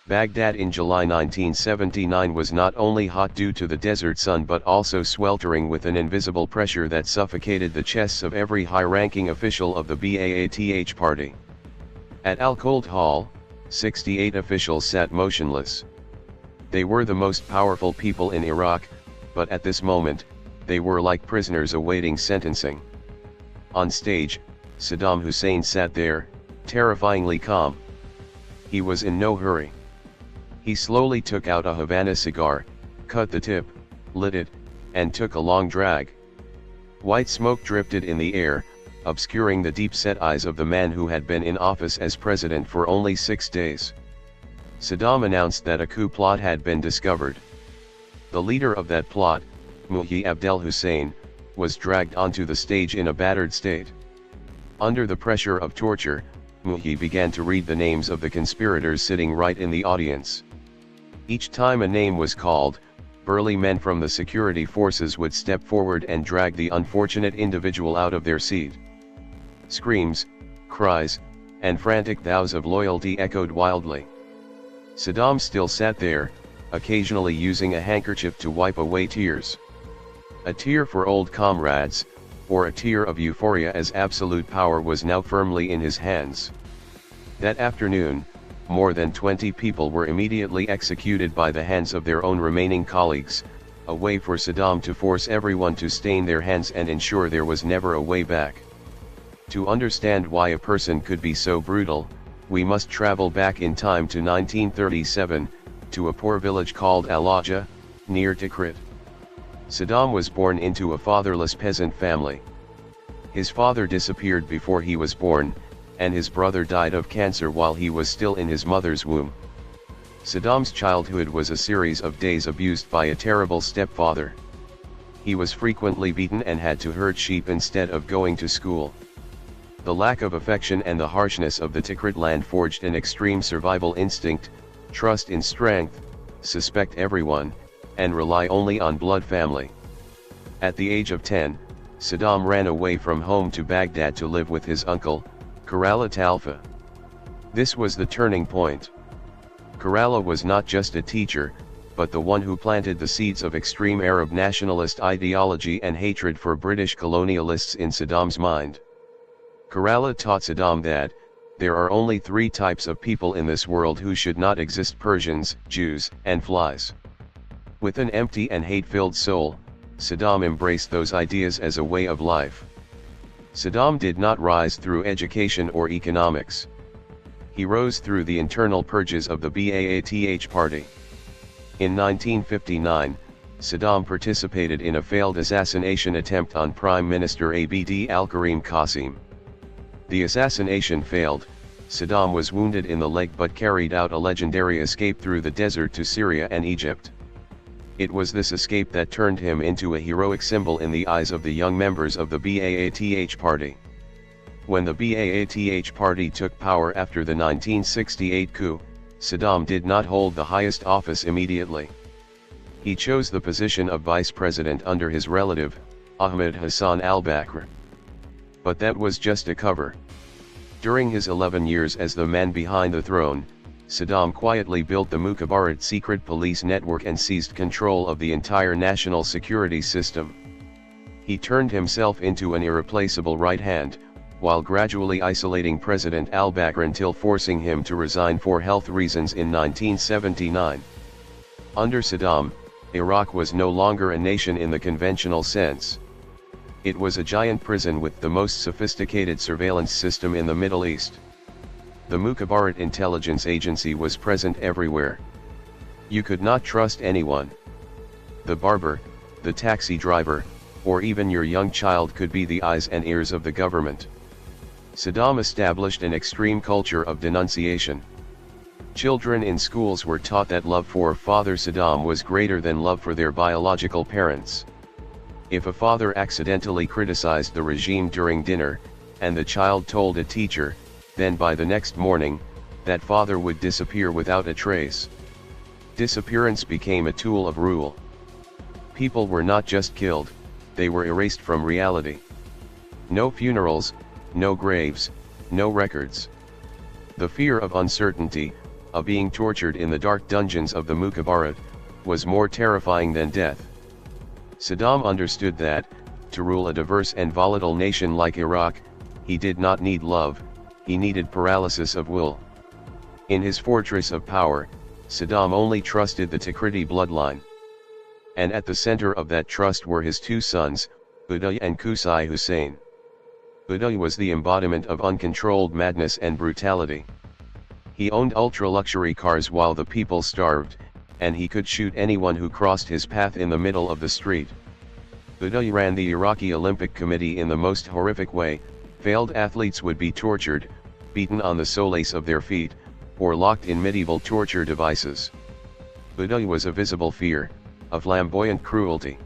Baghdad in July 1979 was not only hot due to the desert sun but also sweltering with an invisible pressure that suffocated the chests of every high-ranking official of the Baath party. At Al-Khuld Hall, 68 officials sat motionless. They were the most powerful people in Iraq, but at this moment, they were like prisoners awaiting sentencing. On stage, Saddam Hussein sat there, terrifyingly calm. He was in no hurry. He slowly took out a Havana cigar, cut the tip, lit it, and took a long drag. White smoke drifted in the air, obscuring the deep-set eyes of the man who had been in office as president for only 6 days. Saddam announced that a coup plot had been discovered. The leader of that plot, Abdel Hussein, was dragged onto the stage in a battered state. Under the pressure of torture, Muhi began to read the names of the conspirators sitting right in the audience. Each time a name was called, burly men from the security forces would step forward and drag the unfortunate individual out of their seat. Screams, cries, and frantic vows of loyalty echoed wildly. Saddam still sat there, occasionally using a handkerchief to wipe away tears. A tear for old comrades, or a tear of euphoria as absolute power was now firmly in his hands. That afternoon, more than 20 people were immediately executed by the hands of their own remaining colleagues, a way for Saddam to force everyone to stain their hands and ensure there was never a way back. To understand why a person could be so brutal, we must travel back in time to 1937, to a poor village called Al-Awja, near Tikrit. Saddam was born into a fatherless peasant family. His father disappeared before he was born, and his brother died of cancer while he was still in his mother's womb. Saddam's childhood was a series of days abused by a terrible stepfather. He was frequently beaten and had to herd sheep instead of going to school. The lack of affection and the harshness of the Tikrit land forged an extreme survival instinct, trust in strength, suspect everyone, and rely only on blood family. At the age of 10, Saddam ran away from home to Baghdad to live with his uncle, Karalat Alfa. This was the turning point. Karala was not just a teacher, but the one who planted the seeds of extreme Arab nationalist ideology and hatred for British colonialists in Saddam's mind. Karala taught Saddam that, there are only 3 types of people in this world who should not exist: Persians, Jews, and flies. With an empty and hate-filled soul, Saddam embraced those ideas as a way of life. Saddam did not rise through education or economics. He rose through the internal purges of the Baath party. In 1959, Saddam participated in a failed assassination attempt on Prime Minister Abd al-Karim Qasim. The assassination failed. Saddam was wounded in the leg but carried out a legendary escape through the desert to Syria and Egypt. It was this escape that turned him into a heroic symbol in the eyes of the young members of the Baath party. When the Baath party took power after the 1968 coup, Saddam did not hold the highest office immediately. He chose the position of vice president under his relative, Ahmed Hassan al-Bakr. But that was just a cover. During his 11 years as the man behind the throne, Saddam quietly built the Mukhabarat secret police network and seized control of the entire national security system. He turned himself into an irreplaceable right hand, while gradually isolating President al-Bakr until forcing him to resign for health reasons in 1979. Under Saddam, Iraq was no longer a nation in the conventional sense. It was a giant prison with the most sophisticated surveillance system in the Middle East. The Mukhabarat intelligence agency was present everywhere. You could not trust anyone. The barber, the taxi driver, or even your young child could be the eyes and ears of the government. Saddam established an extreme culture of denunciation. Children in schools were taught that love for Father Saddam was greater than love for their biological parents. If a father accidentally criticized the regime during dinner, and the child told a teacher, then by the next morning, that father would disappear without a trace. Disappearance became a tool of rule. People were not just killed, they were erased from reality. No funerals, no graves, no records. The fear of uncertainty, of being tortured in the dark dungeons of the Mukhabarat, was more terrifying than death. Saddam understood that, to rule a diverse and volatile nation like Iraq, he did not need love, he needed paralysis of will. In his fortress of power, Saddam only trusted the Tikriti bloodline. And at the center of that trust were his two sons, Uday and Qusay Hussein. Uday was the embodiment of uncontrolled madness and brutality. He owned ultra-luxury cars while the people starved, and he could shoot anyone who crossed his path in the middle of the street. Uday ran the Iraqi Olympic Committee in the most horrific way. Failed athletes would be tortured, beaten on the soles of their feet, or locked in medieval torture devices. Uday was a visible fear, a flamboyant cruelty.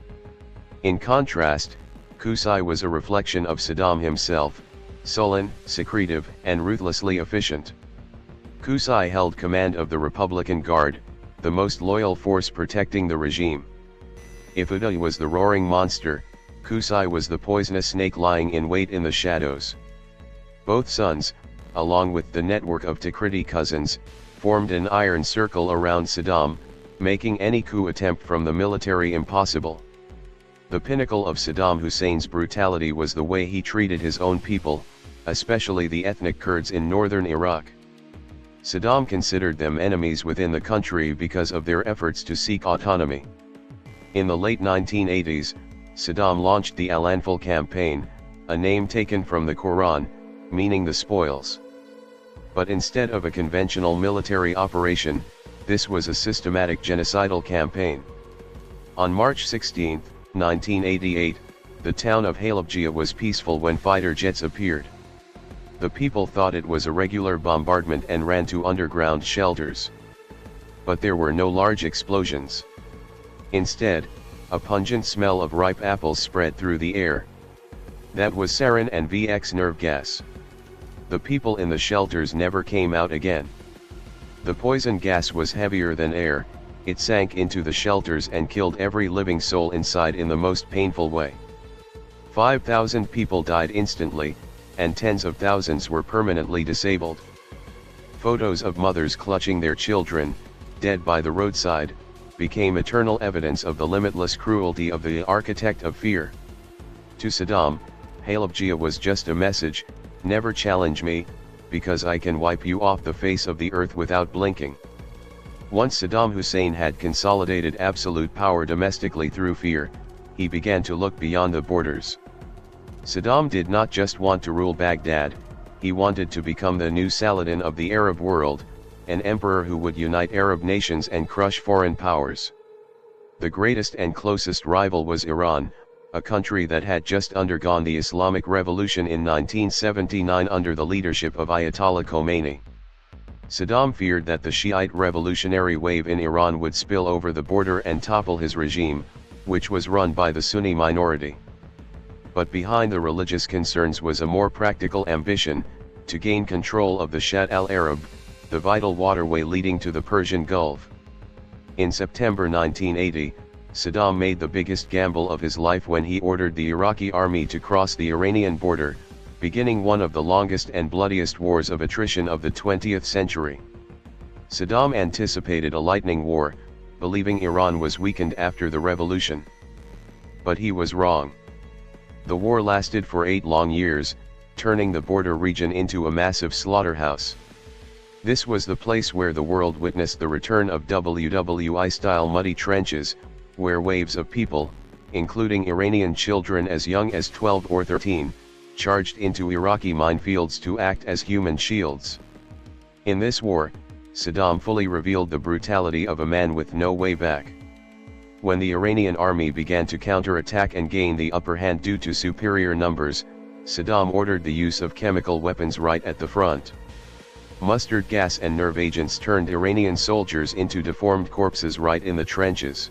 In contrast, Qusay was a reflection of Saddam himself, sullen, secretive, and ruthlessly efficient. Qusay held command of the Republican Guard, the most loyal force protecting the regime. If Uday was the roaring monster, Qusay was the poisonous snake lying in wait in the shadows. Both sons, along with the network of Tikriti cousins, formed an iron circle around Saddam, making any coup attempt from the military impossible. The pinnacle of Saddam Hussein's brutality was the way he treated his own people, especially the ethnic Kurds in northern Iraq. Saddam considered them enemies within the country because of their efforts to seek autonomy. In the late 1980s, Saddam launched the Al-Anfal campaign, a name taken from the Quran, meaning the spoils. But instead of a conventional military operation, this was a systematic genocidal campaign. On March 16, 1988, the town of Halabja was peaceful when fighter jets appeared. The people thought it was a regular bombardment and ran to underground shelters. But there were no large explosions. Instead, a pungent smell of ripe apples spread through the air. That was sarin and VX nerve gas. The people in the shelters never came out again. The poison gas was heavier than air, it sank into the shelters and killed every living soul inside in the most painful way. 5,000 people died instantly, and tens of thousands were permanently disabled. Photos of mothers clutching their children, dead by the roadside, became eternal evidence of the limitless cruelty of the architect of fear. To Saddam, Halabja was just a message: never challenge me, because I can wipe you off the face of the earth without blinking. Once Saddam Hussein had consolidated absolute power domestically through fear, he began to look beyond the borders. Saddam did not just want to rule Baghdad, he wanted to become the new Saladin of the Arab world, an emperor who would unite Arab nations and crush foreign powers. The greatest and closest rival was Iran, a country that had just undergone the Islamic Revolution in 1979 under the leadership of Ayatollah Khomeini. Saddam feared that the Shiite revolutionary wave in Iran would spill over the border and topple his regime, which was run by the Sunni minority. But behind the religious concerns was a more practical ambition: to gain control of the Shatt al-Arab, the vital waterway leading to the Persian Gulf. In September 1980, Saddam made the biggest gamble of his life when he ordered the Iraqi army to cross the Iranian border, beginning one of the longest and bloodiest wars of attrition of the 20th century. Saddam anticipated a lightning war, believing Iran was weakened after the revolution. But he was wrong. The war lasted for 8 long years, turning the border region into a massive slaughterhouse. This was the place where the world witnessed the return of WWI-style muddy trenches, where waves of people, including Iranian children as young as 12 or 13, charged into Iraqi minefields to act as human shields. In this war, Saddam fully revealed the brutality of a man with no way back. When the Iranian army began to counterattack and gain the upper hand due to superior numbers, Saddam ordered the use of chemical weapons right at the front. Mustard gas and nerve agents turned Iranian soldiers into deformed corpses right in the trenches.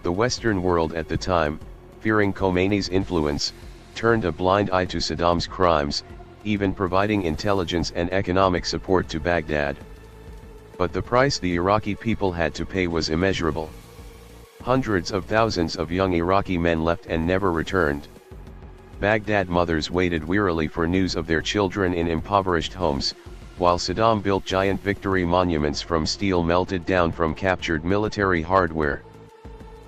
The Western world at the time, fearing Khomeini's influence, turned a blind eye to Saddam's crimes, even providing intelligence and economic support to Baghdad. But the price the Iraqi people had to pay was immeasurable. Hundreds of thousands of young Iraqi men left and never returned. Baghdad mothers waited wearily for news of their children in impoverished homes, while Saddam built giant victory monuments from steel melted down from captured military hardware.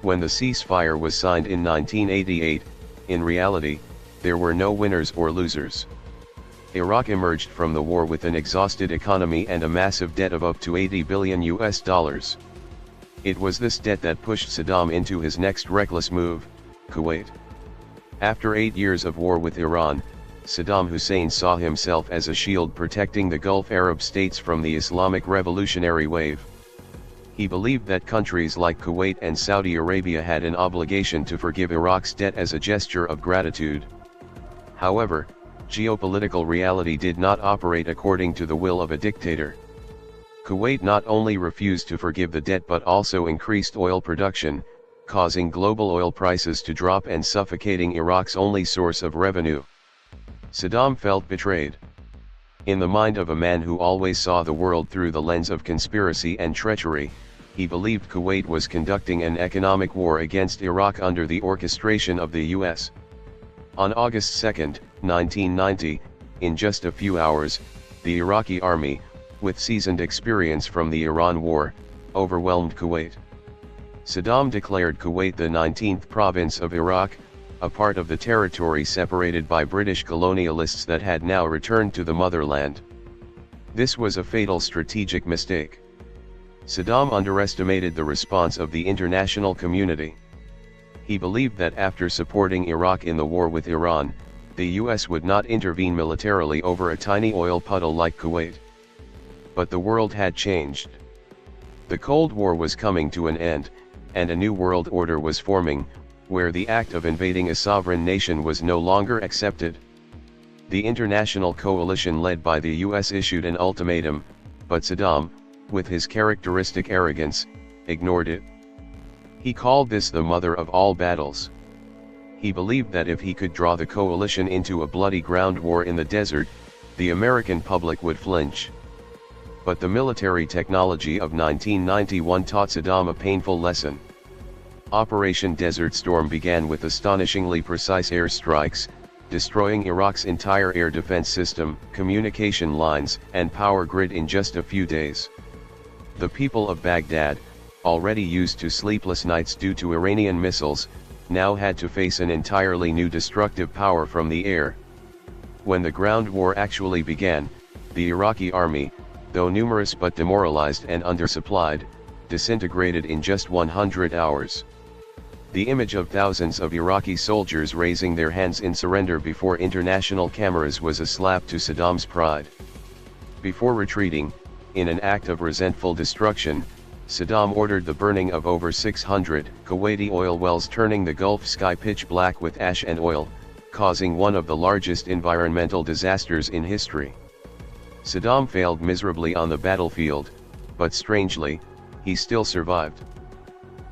When the ceasefire was signed in 1988, in reality, there were no winners or losers. Iraq emerged from the war with an exhausted economy and a massive debt of up to $80 billion. It was this debt that pushed Saddam into his next reckless move, Kuwait. After 8 years of war with Iran, Saddam Hussein saw himself as a shield protecting the Gulf Arab states from the Islamic revolutionary wave. He believed that countries like Kuwait and Saudi Arabia had an obligation to forgive Iraq's debt as a gesture of gratitude. However, geopolitical reality did not operate according to the will of a dictator. Kuwait not only refused to forgive the debt but also increased oil production, causing global oil prices to drop and suffocating Iraq's only source of revenue. Saddam felt betrayed. In the mind of a man who always saw the world through the lens of conspiracy and treachery, he believed Kuwait was conducting an economic war against Iraq under the orchestration of the US. On August 2, 1990, in just a few hours, the Iraqi army, with seasoned experience from the Iran War, overwhelmed Kuwait. Saddam declared Kuwait the 19th province of Iraq, a part of the territory separated by British colonialists that had now returned to the motherland. This was a fatal strategic mistake. Saddam underestimated the response of the international community. He believed that after supporting Iraq in the war with Iran, the US would not intervene militarily over a tiny oil puddle like Kuwait. But the world had changed. The Cold War was coming to an end, and a new world order was forming, where the act of invading a sovereign nation was no longer accepted. The international coalition led by the US issued an ultimatum, but Saddam, with his characteristic arrogance, ignored it. He called this the mother of all battles. He believed that if he could draw the coalition into a bloody ground war in the desert, the American public would flinch. But the military technology of 1991 taught Saddam a painful lesson. Operation Desert Storm began with astonishingly precise airstrikes, destroying Iraq's entire air defense system, communication lines, and power grid in just a few days. The people of Baghdad, already used to sleepless nights due to Iranian missiles, now had to face an entirely new destructive power from the air. When the ground war actually began, the Iraqi army, though numerous but demoralized and undersupplied, disintegrated in just 100 hours. The image of thousands of Iraqi soldiers raising their hands in surrender before international cameras was a slap to Saddam's pride. Before retreating, in an act of resentful destruction, Saddam ordered the burning of over 600 Kuwaiti oil wells, turning the Gulf sky pitch black with ash and oil, causing one of the largest environmental disasters in history. Saddam failed miserably on the battlefield, but strangely, he still survived.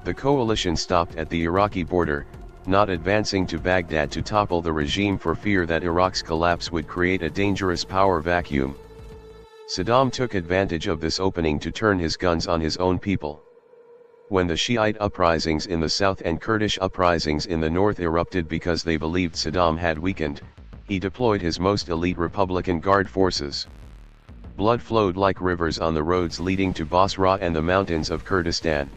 The coalition stopped at the Iraqi border, not advancing to Baghdad to topple the regime for fear that Iraq's collapse would create a dangerous power vacuum. Saddam took advantage of this opening to turn his guns on his own people. When the Shiite uprisings in the south and Kurdish uprisings in the north erupted because they believed Saddam had weakened, he deployed his most elite Republican Guard forces. Blood flowed like rivers on the roads leading to Basra and the mountains of Kurdistan.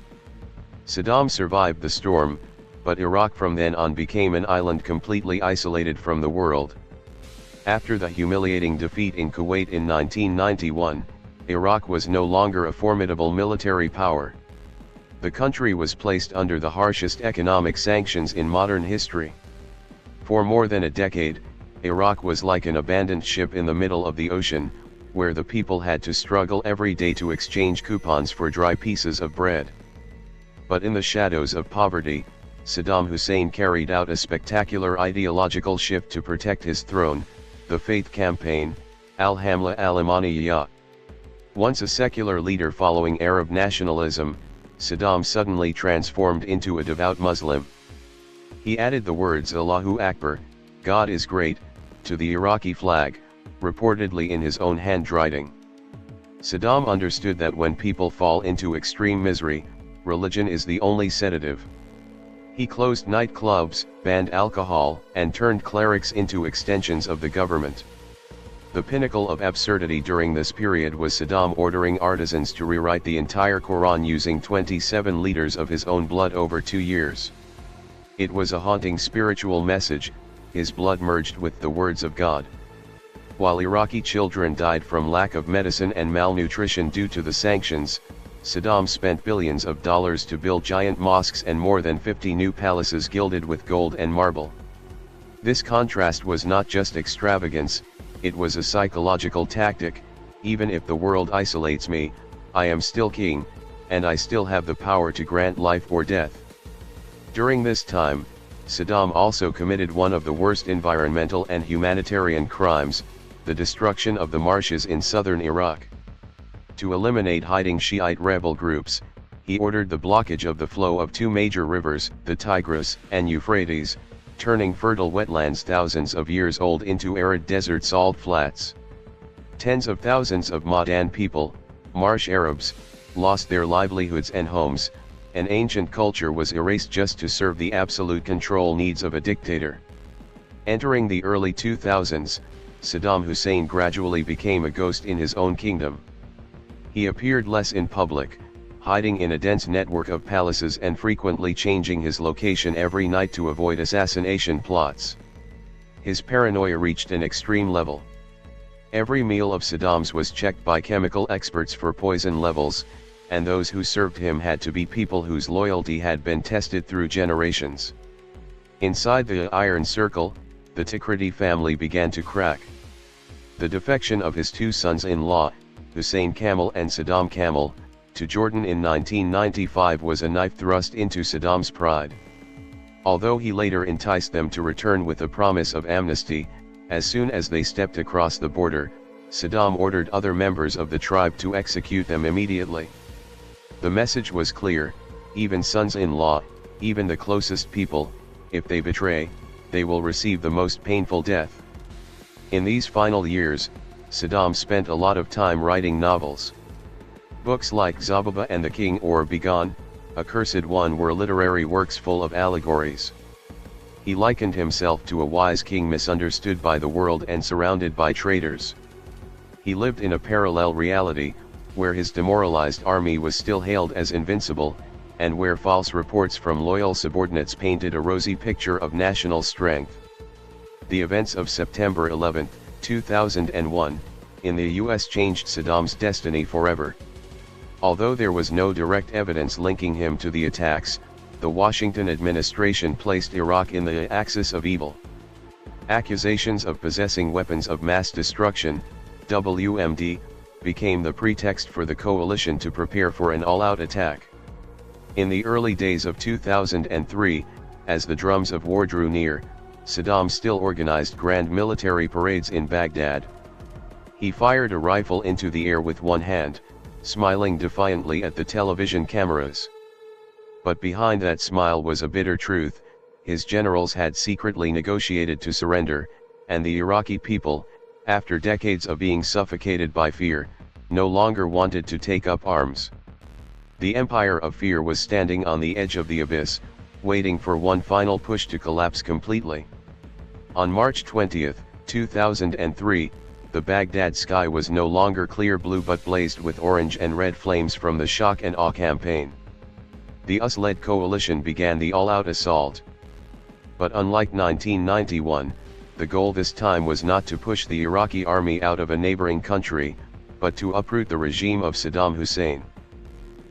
Saddam survived the storm, but Iraq from then on became an island completely isolated from the world. After the humiliating defeat in Kuwait in 1991, Iraq was no longer a formidable military power. The country was placed under the harshest economic sanctions in modern history. For more than a decade, Iraq was like an abandoned ship in the middle of the ocean, where the people had to struggle every day to exchange coupons for dry pieces of bread. But in the shadows of poverty, Saddam Hussein carried out a spectacular ideological shift to protect his throne, the Faith Campaign, Al-Hamla al-Imaniyya. Once a secular leader following Arab nationalism, Saddam suddenly transformed into a devout Muslim. He added the words Allahu Akbar, God is great, to the Iraqi flag, reportedly in his own handwriting. Saddam understood that when people fall into extreme misery, religion is the only sedative. He closed nightclubs, banned alcohol, and turned clerics into extensions of the government. The pinnacle of absurdity during this period was Saddam ordering artisans to rewrite the entire Quran using 27 liters of his own blood over 2 years. It was a haunting spiritual message, his blood merged with the words of God. While Iraqi children died from lack of medicine and malnutrition due to the sanctions, Saddam spent billions of dollars to build giant mosques and more than 50 new palaces gilded with gold and marble. This contrast was not just extravagance, it was a psychological tactic. Even if the world isolates me, I am still king, and I still have the power to grant life or death. During this time, Saddam also committed one of the worst environmental and humanitarian crimes, the destruction of the marshes in southern Iraq. To eliminate hiding Shiite rebel groups, he ordered the blockage of the flow of 2 major rivers, the Tigris and Euphrates, turning fertile wetlands thousands of years old into arid desert salt flats. Tens of thousands of Ma'dan people, marsh Arabs, lost their livelihoods and homes. An ancient culture was erased just to serve the absolute control needs of a dictator. Entering the early 2000s, Saddam Hussein gradually became a ghost in his own kingdom. He appeared less in public, hiding in a dense network of palaces and frequently changing his location every night to avoid assassination plots. His paranoia reached an extreme level. Every meal of Saddam's was checked by chemical experts for poison levels, and those who served him had to be people whose loyalty had been tested through generations. Inside the Iron Circle, the Tikrit family began to crack. The defection of his 2 sons-in-law, Hussein Kamel and Saddam Kamel, to Jordan in 1995 was a knife thrust into Saddam's pride. Although he later enticed them to return with a promise of amnesty, as soon as they stepped across the border, Saddam ordered other members of the tribe to execute them immediately. The message was clear: even sons-in-law, even the closest people, if they betray, they will receive the most painful death. In these final years, Saddam spent a lot of time writing novels. Books like Zababa and the King or Begone, Accursed One were literary works full of allegories. He likened himself to a wise king misunderstood by the world and surrounded by traitors. He lived in a parallel reality, where his demoralized army was still hailed as invincible, and where false reports from loyal subordinates painted a rosy picture of national strength. The events of September 11, 2001, in the US changed Saddam's destiny forever. Although there was no direct evidence linking him to the attacks, the Washington administration placed Iraq in the axis of evil. Accusations of possessing weapons of mass destruction, WMD, became the pretext for the coalition to prepare for an all-out attack. In the early days of 2003, as the drums of war drew near, Saddam still organized grand military parades in Baghdad. He fired a rifle into the air with one hand, smiling defiantly at the television cameras. But behind that smile was a bitter truth: his generals had secretly negotiated to surrender, and the Iraqi people, after decades of being suffocated by fear, no longer wanted to take up arms. The empire of fear was standing on the edge of the abyss, waiting for one final push to collapse completely. On March 20, 2003, the Baghdad sky was no longer clear blue but blazed with orange and red flames from the shock and awe campaign. The US-led coalition began the all-out assault. But unlike 1991, the goal this time was not to push the Iraqi army out of a neighboring country, but to uproot the regime of Saddam Hussein.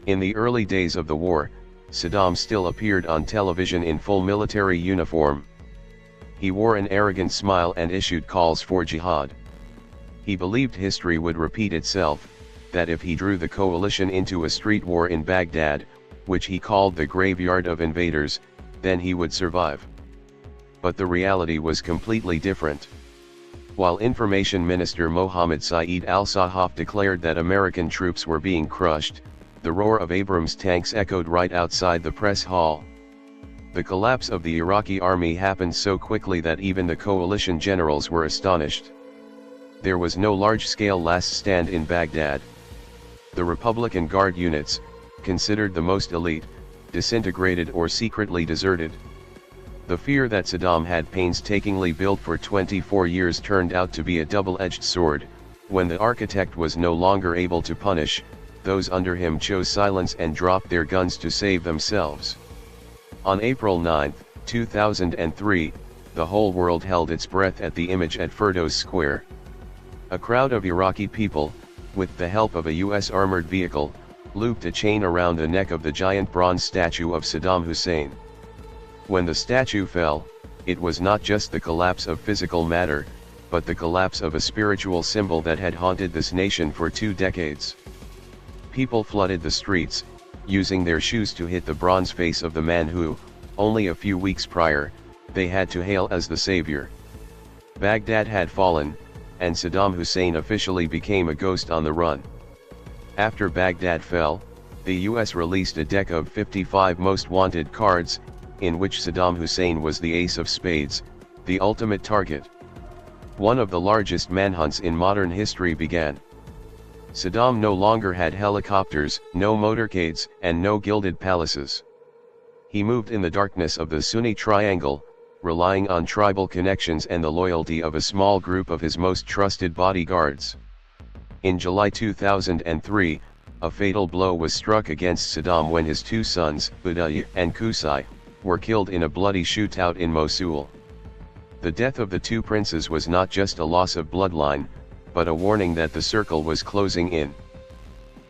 In the early days of the war, Saddam still appeared on television in full military uniform. He wore an arrogant smile and issued calls for jihad. He believed history would repeat itself, that if he drew the coalition into a street war in Baghdad, which he called the graveyard of invaders, then he would survive. But the reality was completely different. While Information Minister Mohammed Saeed al-Sahaf declared that American troops were being crushed, the roar of Abrams tanks echoed right outside the press hall. The collapse of the Iraqi army happened so quickly that even the coalition generals were astonished. There was no large-scale last stand in Baghdad. The Republican Guard units, considered the most elite, disintegrated or secretly deserted. The fear that Saddam had painstakingly built for 24 years turned out to be a double-edged sword. When the architect was no longer able to punish, those under him chose silence and dropped their guns to save themselves. On April 9, 2003, the whole world held its breath at the image at Firdos Square. A crowd of Iraqi people, with the help of a US armored vehicle, looped a chain around the neck of the giant bronze statue of Saddam Hussein. When the statue fell, it was not just the collapse of physical matter, but the collapse of a spiritual symbol that had haunted this nation for 2 decades. People flooded the streets, using their shoes to hit the bronze face of the man who, only a few weeks prior, they had to hail as the savior. Baghdad had fallen, and Saddam Hussein officially became a ghost on the run. After Baghdad fell, the US released a deck of 55 most wanted cards, in which Saddam Hussein was the ace of spades, the ultimate target. One of the largest manhunts in modern history began. Saddam no longer had helicopters, no motorcades, and no gilded palaces. He moved in the darkness of the Sunni Triangle, relying on tribal connections and the loyalty of a small group of his most trusted bodyguards. In July 2003, a fatal blow was struck against Saddam when his 2 sons, Uday and Qusay, were killed in a bloody shootout in Mosul. The death of the 2 princes was not just a loss of bloodline, but a warning that the circle was closing in.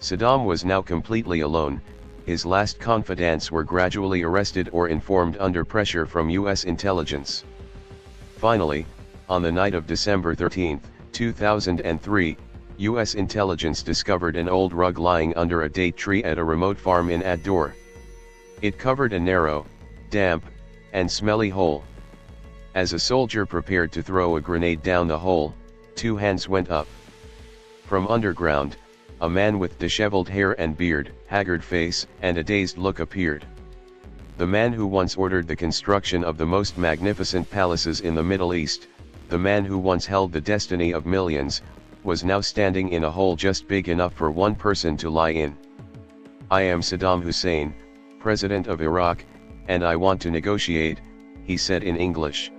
Saddam was now completely alone. His last confidants were gradually arrested or informed under pressure from US intelligence. Finally, on the night of December 13, 2003, US intelligence discovered an old rug lying under a date tree at a remote farm in Ad-Dor. It covered a narrow, damp, and smelly hole. As a soldier prepared to throw a grenade down the hole, 2 hands went up. From underground, a man with disheveled hair and beard, haggard face, and a dazed look appeared. The man who once ordered the construction of the most magnificent palaces in the Middle East, the man who once held the destiny of millions, was now standing in a hole just big enough for one person to lie in. "I am Saddam Hussein, President of Iraq, and I want to negotiate," he said in English.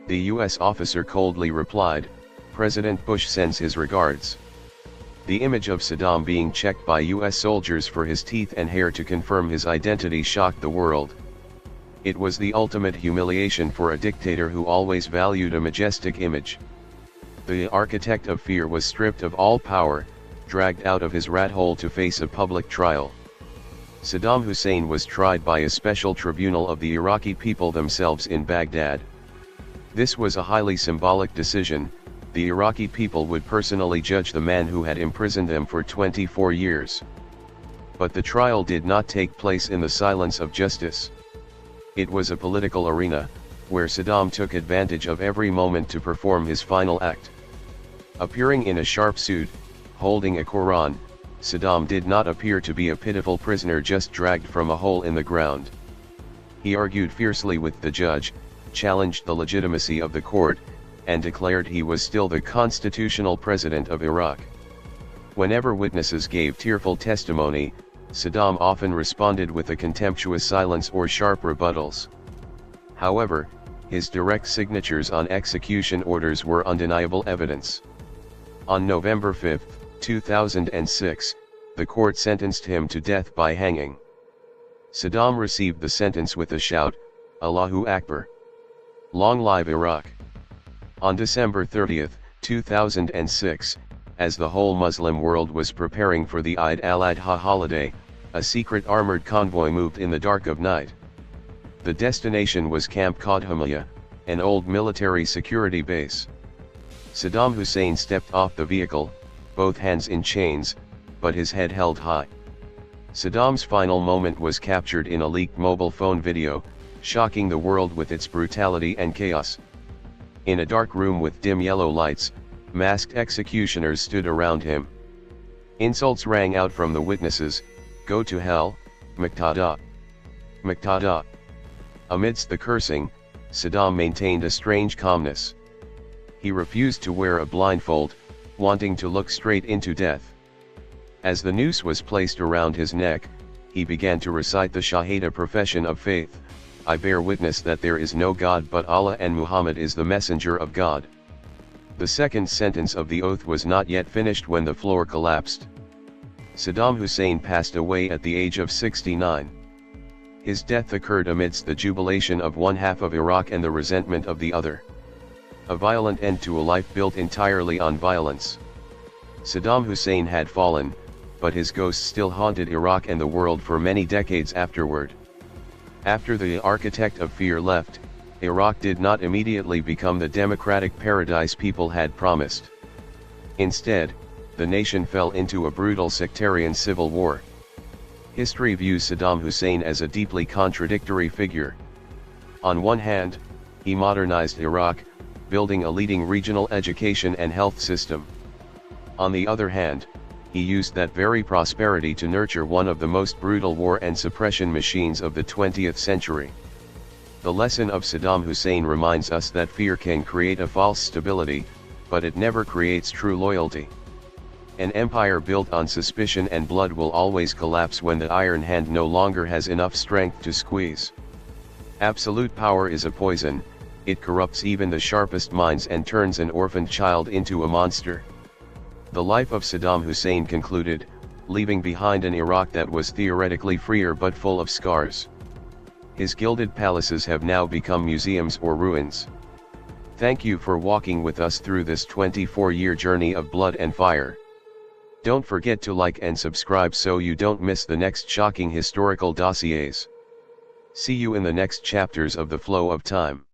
The US officer coldly replied, "President Bush sends his regards." The image of Saddam being checked by US soldiers for his teeth and hair to confirm his identity shocked the world. It was the ultimate humiliation for a dictator who always valued a majestic image. The architect of fear was stripped of all power, dragged out of his rat hole to face a public trial. Saddam Hussein was tried by a special tribunal of the Iraqi people themselves in Baghdad. This was a highly symbolic decision. The Iraqi people would personally judge the man who had imprisoned them for 24 years. But the trial did not take place in the silence of justice. It was a political arena, where Saddam took advantage of every moment to perform his final act. Appearing in a sharp suit, holding a Quran, Saddam did not appear to be a pitiful prisoner just dragged from a hole in the ground. He argued fiercely with the judge, challenged the legitimacy of the court, and declared he was still the constitutional president of Iraq. Whenever witnesses gave tearful testimony, Saddam often responded with a contemptuous silence or sharp rebuttals. However, his direct signatures on execution orders were undeniable evidence. On November 5, 2006, the court sentenced him to death by hanging. Saddam received the sentence with a shout, "Allahu Akbar! Long live Iraq!" On December 30, 2006, as the whole Muslim world was preparing for the Eid al-Adha holiday, a secret armored convoy moved in the dark of night. The destination was Camp Qadhamiyah, an old military security base. Saddam Hussein stepped off the vehicle, both hands in chains, but his head held high. Saddam's final moment was captured in a leaked mobile phone video, shocking the world with its brutality and chaos. In a dark room with dim yellow lights, masked executioners stood around him. Insults rang out from the witnesses, "Go to hell, Muqtada! Muqtada!" Amidst the cursing, Saddam maintained a strange calmness. He refused to wear a blindfold, wanting to look straight into death. As the noose was placed around his neck, he began to recite the Shahada profession of faith, I bear witness that there is no God but Allah and Muhammad is the messenger of God. The second sentence of the oath was not yet finished when the floor collapsed. Saddam Hussein passed away at the age of 69. His death occurred amidst the jubilation of one half of Iraq and the resentment of the other. A violent end to a life built entirely on violence. Saddam Hussein had fallen, but his ghost still haunted Iraq and the world for many decades afterward. After the architect of fear left, Iraq did not immediately become the democratic paradise people had promised. Instead, the nation fell into a brutal sectarian civil war. History views Saddam Hussein as a deeply contradictory figure. On one hand, he modernized Iraq, building a leading regional education and health system. On the other hand, he used that very prosperity to nurture one of the most brutal war and suppression machines of the 20th century. The lesson of Saddam Hussein reminds us that fear can create a false stability, but it never creates true loyalty. An empire built on suspicion and blood will always collapse when the iron hand no longer has enough strength to squeeze. Absolute power is a poison, it corrupts even the sharpest minds and turns an orphaned child into a monster. The life of Saddam Hussein concluded, leaving behind an Iraq that was theoretically freer but full of scars. His gilded palaces have now become museums or ruins. Thank you for walking with us through this 24-year journey of blood and fire. Don't forget to like and subscribe so you don't miss the next shocking historical dossiers. See you in the next chapters of The Flow of Time.